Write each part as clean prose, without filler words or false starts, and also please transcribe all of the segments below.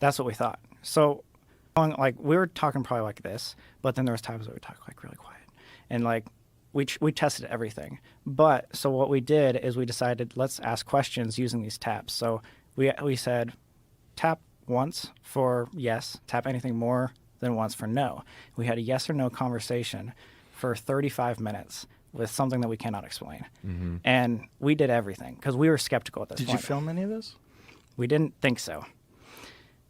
That's what we thought. So, like, we were talking probably like this, but then there was times where we would talk like really quiet, and like we tested everything. But so what we did is we decided let's ask questions using these taps. So we said tap once for yes, tap anything more than once for no. We had a yes or no conversation for 35 minutes with something that we cannot explain, and we did everything because we were skeptical at this Did point. you film any of this? We didn't think so.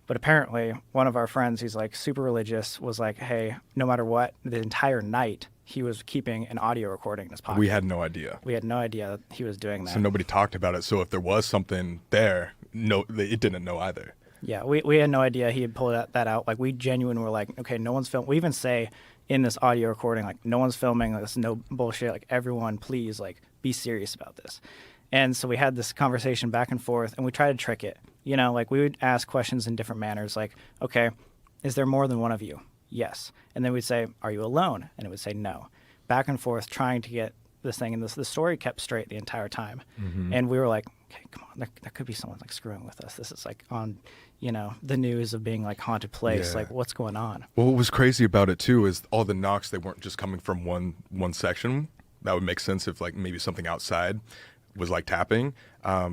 But apparently, one of our friends, who's like super religious, was like, hey, no matter what, the entire night, he was keeping an audio recording in his pocket. We had no idea. We had no idea that he was doing that. So nobody talked about it. So if there was something there, no, it didn't know either. Yeah, we had no idea he had pulled that out. Like, we genuinely were like, okay, no one's filming. We even say in this audio recording, like, no one's filming. Like, this is no bullshit. Like, everyone, please, like, be serious about this. And so we had this conversation back and forth, and we tried to trick it. You know, like, we would ask questions in different manners, like, okay, is there more than one of you? Yes. And then we'd say, are you alone? And it would say no. Back and forth, trying to get this thing. And the story kept straight the entire time. And we were like, okay, come on, there could be someone, like, screwing with us. This is, like, on, you know, the news of being, like, haunted place. Yeah. Like, what's going on? Well, what was crazy about it too is all the knocks, they weren't just coming from one section. That would make sense if like maybe something outside was like tapping.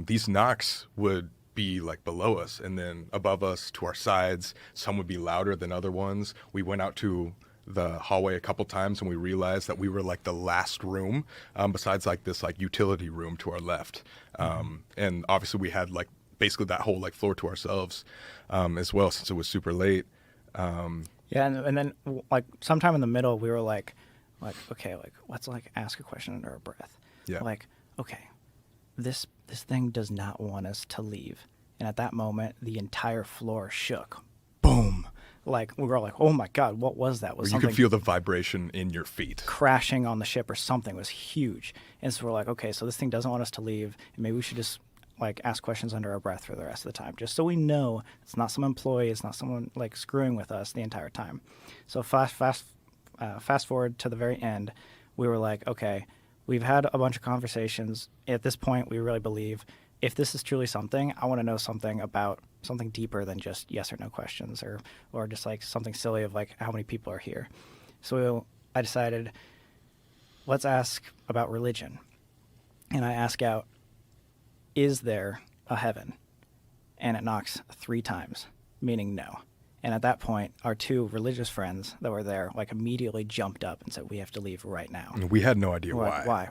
These knocks would be like below us and then above us to our sides. Some would be louder than other ones. We went out to the hallway a couple times and we realized that we were like the last room besides like this like utility room to our left. And obviously we had like basically that whole like floor to ourselves as well since it was super late. Yeah, and then like sometime in the middle, we were like, okay, like let's like ask a question under our breath. Yeah. Like, okay, this thing does not want us to leave. And at that moment, the entire floor shook. Boom! Like we were like, oh my god, what was that? Was You something could feel the vibration in your feet. crashing on the ship or something? It was huge. And so we're like, okay, so this thing doesn't want us to leave, and maybe we should just like ask questions under our breath for the rest of the time, just so we know it's not some employee, it's not someone like screwing with us the entire time. So fast forward to the very end, we were like, okay, we've had a bunch of conversations. At this point, we really believe if this is truly something, I want to know something about something deeper than just yes or no questions, or just like something silly of like how many people are here. So I decided, let's ask about religion, and I ask out, is there a heaven? And it knocks 3 times, meaning no. And at that point, our 2 religious friends that were there like immediately jumped up and said, we have to leave right now. We had no idea We're like, why. Why?